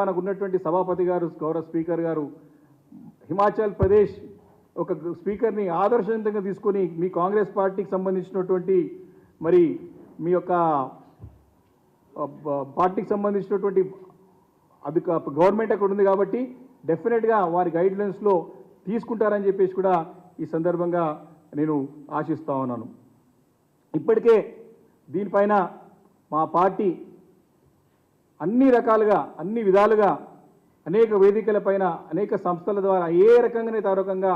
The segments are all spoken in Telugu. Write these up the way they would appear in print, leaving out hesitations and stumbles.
మనకు ఉన్నటువంటి సభాపతి గారు గౌరవ స్పీకర్ గారు హిమాచల్ ప్రదేశ్ ఒక స్పీకర్ని ఆదర్శవంతంగా తీసుకొని మీ కాంగ్రెస్ పార్టీకి సంబంధించినటువంటి మరి మీ యొక్క పార్టీకి సంబంధించినటువంటి అది గవర్నమెంట్ అక్కడ ఉంది కాబట్టి డెఫినెట్గా వారి గైడ్లైన్స్లో తీసుకుంటారని చెప్పేసి కూడా ఈ సందర్భంగా నేను ఆశిస్తా ఉన్నాను. ఇప్పటికే దీనిపైన మా పార్టీ అన్ని రకాలుగా అన్ని విధాలుగా అనేక వేదికలపైన అనేక సంస్థల ద్వారా ఏ రకంగానే తారకంగా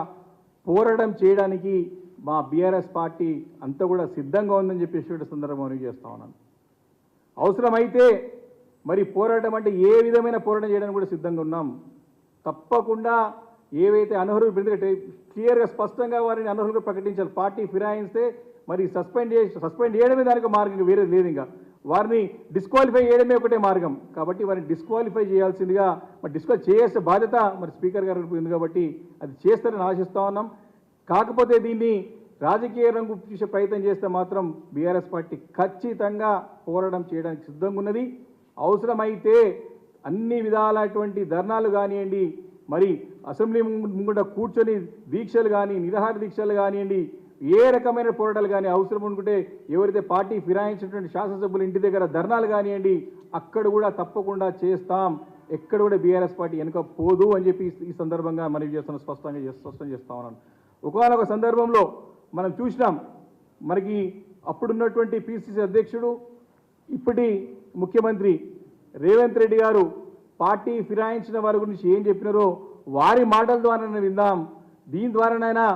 పోరాటం చేయడానికి మా బీఆర్ఎస్ పార్టీ అంతా కూడా సిద్ధంగా ఉందని చెప్పేసి సందర్భం చేస్తా ఉన్నాను. అవసరమైతే మరి పోరాటం అంటే ఏ విధమైన పోరాటం చేయడానికి కూడా సిద్ధంగా ఉన్నాం. తప్పకుండా ఏవైతే అనర్హులు ఎందుకంటే క్లియర్గా స్పష్టంగా వారిని అనర్హులుగా ప్రకటించాలి. పార్టీ ఫిరాయిస్తే మరి సస్పెండ్ చేయడమే దానికి మార్గం, వేరేది లేదు. ఇంకా వారిని డిస్క్వాలిఫై చేయడమే ఒకటే మార్గం. కాబట్టి వారిని డిస్క్వాలిఫై చేయాల్సిందిగా మరి డిస్క్వాలిఫై చేసే బాధ్యత మరి స్పీకర్ గారు ఉంది కాబట్టి అది చేస్తారని ఆశిస్తూ ఉన్నాం. కాకపోతే దీన్ని రాజకీయ రంగు చూసే ప్రయత్నం చేస్తే మాత్రం బీఆర్ఎస్ పార్టీ ఖచ్చితంగా పోరాటం చేయడానికి సిద్ధంగా ఉన్నది. అవసరమైతే అన్ని విధాలైనటువంటి ధర్నాలు కానివ్వండి, మరి అసెంబ్లీ ముంగట కూర్చొని దీక్షలు కానీ నిరాహార దీక్షలు కానివ్వండి, ఏ రకమైన పోరాటాలు కానీ అవసరం అనుకుంటే ఎవరైతే పార్టీ ఫిరాయించినటువంటి శాసనసభ్యులు ఇంటి దగ్గర ధర్నాలు కానివ్వండి అక్కడ కూడా తప్పకుండా చేస్తాం. ఎక్కడ కూడా బీఆర్ఎస్ పార్టీ వెనుక పోదు అని చెప్పి ఈ సందర్భంగా మనవి చేస్తున్న స్పష్టం చేస్తా ఉన్నాను. ఒకనొక సందర్భంలో మనం చూసినాం, మనకి అప్పుడున్నటువంటి పిసిసి అధ్యక్షుడు ఇప్పటి ముఖ్యమంత్రి రేవంత్ రెడ్డి గారు పార్టీ ఫిరాయించిన వారి గురించి ఏం చెప్పినారో వారి మాటల ద్వారా విందాం. దీని ద్వారానైనా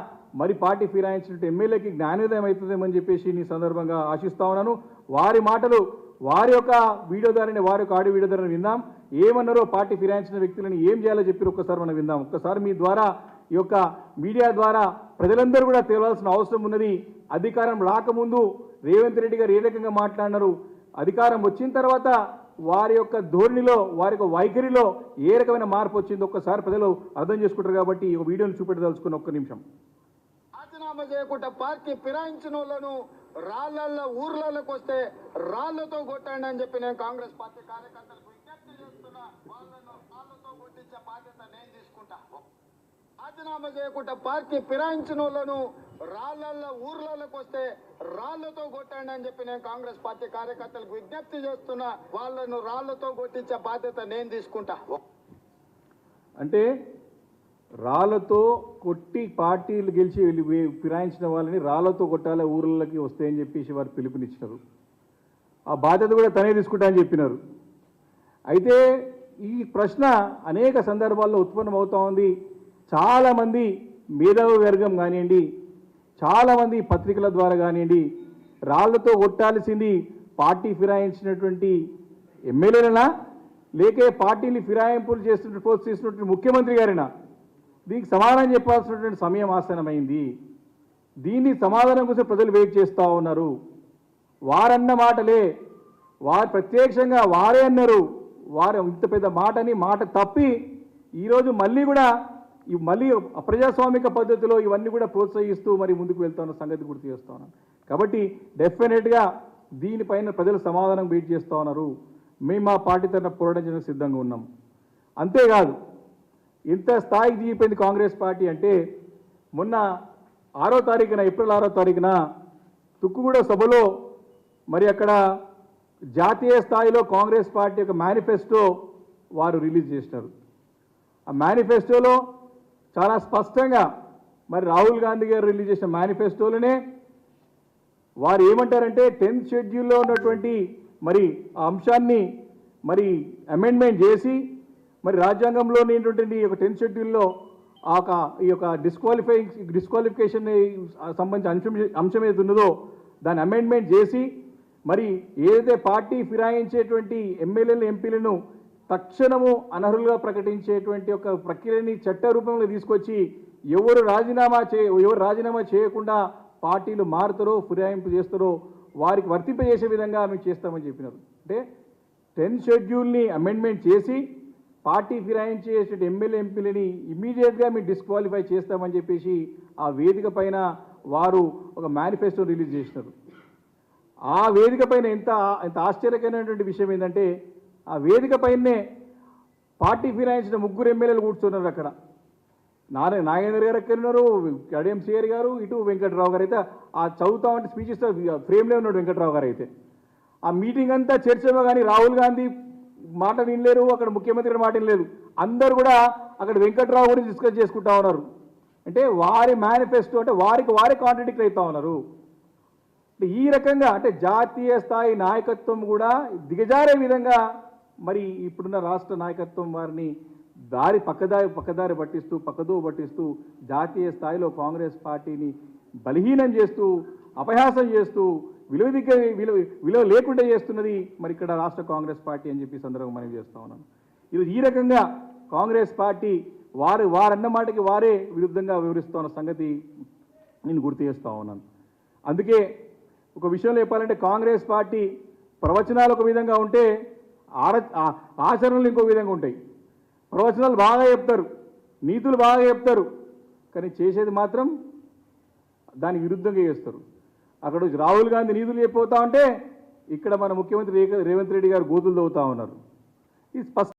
మరి పార్టీ ఫిరాయించినట్టు ఎమ్మెల్యేకి జ్ఞానోదయం అవుతుందేమని చెప్పేసి ఈ సందర్భంగా ఆశిస్తా ఉన్నాను. వారి మాటలు వారి యొక్క వీడియో ద్వారానే వారి యొక్క ఆడియో వీడియో ద్వారా విందాం. ఏమన్నారో పార్టీ ఫిరాయించిన వ్యక్తులను ఏం చేయాలో చెప్పి ఒక్కసారి మనం విందాం. ఒక్కసారి మీ ద్వారా ఈ యొక్క మీడియా ద్వారా ప్రజలందరూ కూడా తెలియాల్సిన అవసరం ఉన్నది. అధికారం రాకముందు రేవంత్ రెడ్డి గారు ఏ రకంగా మాట్లాడినారు, అధికారం వచ్చిన తర్వాత వారి యొక్క ధోరణిలో వారి యొక్క వైఖరిలో ఏ రకమైన మార్పు వచ్చిందో ఒక్కసారి ప్రజలు అర్థం చేసుకుంటారు. కాబట్టి ఈ వీడియోని చూపెట్టదలుచుకున్న ఒక్క నిమిషం. రాజీనామా చేయకుండా పార్టీ ఫిరాయించిన వాళ్ళను రాళ్లల్లో ఊర్లలోకి వస్తే రాళ్లతో కొట్టండి అని చెప్పి నేను కాంగ్రెస్ పార్టీ కార్యకర్తలకు విజ్ఞప్తి చేస్తున్నా. వాళ్ళను రాళ్లతో కొట్టించే బాధ్యత నేను తీసుకుంటా. రాజీనామా చేయకుండా పార్టీ ఫిరాయించిన వాళ్ళను రాళ్లల్లో ఊర్లలోకి వస్తే రాళ్లతో కొట్టండి అని చెప్పి నేను కాంగ్రెస్ పార్టీ కార్యకర్తలకు విజ్ఞప్తి చేస్తున్నా. వాళ్ళను రాళ్లతో కొట్టించే బాధ్యత నేను తీసుకుంటా. అంటే రాళ్లతో కొట్టి పార్టీలు గెలిచి ఫిరాయించిన వాళ్ళని రాళ్లతో కొట్టాలి ఊర్లకి వస్తాయని చెప్పేసి వారు పిలుపునిచ్చినారు. ఆ బాధ్యత కూడా తనే తీసుకుంటా అని చెప్పినారు. అయితే ఈ ప్రశ్న అనేక సందర్భాల్లో ఉత్పన్నమవుతూ ఉంది. చాలామంది మేధావి వర్గం కానివ్వండి, చాలామంది పత్రికల ద్వారా కానివ్వండి, రాళ్లతో కొట్టాల్సింది పార్టీ ఫిరాయించినటువంటి ఎమ్మెల్యేలనా లేకే పార్టీని ఫిరాయింపులు చేస్తున్న ప్రోత్సహిస్తున్నటువంటి ముఖ్యమంత్రి గారినా? దీనికి సమాధానం చెప్పాల్సినటువంటి సమయం ఆసన్నమైంది. దీన్ని సమాధానం కోసం ప్రజలు వెయిట్ చేస్తూ ఉన్నారు. వారన్న మాటలే వారు ప్రత్యక్షంగా వారే అన్నారు. వారు ఇంత పెద్ద మాట తప్పి ఈరోజు మళ్ళీ కూడా మళ్ళీ అప్రజాస్వామిక పద్ధతిలో ఇవన్నీ కూడా ప్రోత్సహిస్తూ మరి ముందుకు వెళ్తున్న సంగతి గుర్తు చేస్తూ ఉన్నాను. కాబట్టి డెఫినెట్గా దీనిపైన ప్రజలు సమాధానం వెయిట్ చేస్తూ ఉన్నారు. మేము మా పార్టీ తరఫున పోరాటం చేయడానికి సిద్ధంగా ఉన్నాం. అంతేకాదు ఇంత స్థాయికి దిగిపోయింది కాంగ్రెస్ పార్టీ అంటే మొన్న 6వ తారీఖున ఏప్రిల్ 6వ తారీఖున తుక్కుగూడ సభలో మరి అక్కడ జాతీయ స్థాయిలో కాంగ్రెస్ పార్టీ యొక్క మేనిఫెస్టో వారు రిలీజ్ చేసినారు. ఆ మేనిఫెస్టోలో చాలా స్పష్టంగా మరి రాహుల్ గాంధీ గారు రిలీజ్ చేసిన మేనిఫెస్టోలోనే వారు ఏమంటారంటే 10th షెడ్యూల్లో ఉన్నటువంటి మరి ఆ అంశాన్ని మరి అమెండ్మెంట్ చేసి మరి రాజ్యాంగంలో ఉన్నటువంటి ఒక 10th షెడ్యూల్లో ఈ యొక్క డిస్క్వాలిఫికేషన్ సంబంధించిన అంశం ఏది ఉన్నదో దాన్ని అమెండ్మెంట్ చేసి మరి ఏదైతే పార్టీ ఫిరాయించేటువంటి ఎమ్మెల్యేలు ఎంపీలను తక్షణము అనర్హులుగా ప్రకటించేటువంటి ఒక ప్రక్రియని చట్ట రూపంలో తీసుకొచ్చి ఎవరు రాజీనామా చేయకుండా పార్టీలు మారుతారో ఫిరాయింపు చేస్తారో వారికి వర్తింపజేసే విధంగా మేము చేస్తామని చెప్పినారు. అంటే 10th షెడ్యూల్ని అమెండ్మెంట్ చేసి పార్టీ ఫిరాయించేటువంటి ఎమ్మెల్యే ఎంపీలని ఇమీడియట్గా మేము డిస్క్వాలిఫై చేస్తామని చెప్పేసి ఆ వేదిక పైన వారు ఒక మేనిఫెస్టో రిలీజ్ చేసినారు. ఆ వేదిక పైన ఎంత ఆశ్చర్యకరమైనటువంటి విషయం ఏంటంటే ఆ వేదిక పైనే పార్టీ ఫిరాయించిన 3 ఎమ్మెల్యేలు కూర్చున్నారు అక్కడ. నాగేంద్ర గారు ఎక్కడ ఉన్నారు, కడియం సిఆర్ గారు, ఇటు వెంకట్రావు గారు. అయితే ఆ చదువుతా ఉంటే స్పీచ్ ఇస్తే ఫ్రేమ్లో ఉన్నాడు వెంకట్రావు గారు. అయితే ఆ మీటింగ్ అంతా చర్చలో కానీ రాహుల్ గాంధీ మాట వినలేరు, అక్కడ ముఖ్యమంత్రి మాట వినలేదు. అందరూ కూడా అక్కడ వెంకట్రావు గురించి డిస్కస్ చేసుకుంటా ఉన్నారు. అంటే వారి మేనిఫెస్టో అంటే వారికి వారే కాంట్రడిక్ట్ అవుతా ఉన్నారు. అంటే ఈ రకంగా అంటే జాతీయ స్థాయి నాయకత్వం కూడా దిగజారే విధంగా మరి ఇప్పుడున్న రాష్ట్ర నాయకత్వం వారిని పక్కదారి పక్కదో పట్టిస్తూ జాతీయ స్థాయిలో కాంగ్రెస్ పార్టీని బలహీనం చేస్తూ అపహాసం చేస్తూ విలువ లేకుండా చేస్తున్నది మరి ఇక్కడ రాష్ట్ర కాంగ్రెస్ పార్టీ అని చెప్పి సందర్భంగా మనం చేస్తూ ఉన్నాను. ఈరోజు ఈ రకంగా కాంగ్రెస్ పార్టీ వారన్న మాటకి వారే విరుద్ధంగా వివరిస్తున్న సంగతి నేను గుర్తు చేస్తూ ఉన్నాను. అందుకే ఒక విషయంలో చెప్పాలంటే కాంగ్రెస్ పార్టీ ప్రవచనాలు ఒక విధంగా ఉంటే ఆచరణలు ఇంకో విధంగా ఉంటాయి. ప్రవచనాలు బాగా చెప్తారు, నీతులు బాగా చెప్తారు, కానీ చేసేది మాత్రం దానికి విరుద్ధంగా చేస్తారు. అక్కడ రాహుల్ గాంధీ నీతులు చెప్పిపోతా ఉంటే ఇక్కడ మన ముఖ్యమంత్రి రేవంత్ రెడ్డి గారు గోతులు తవ్వుతా ఉన్నారు. ఇది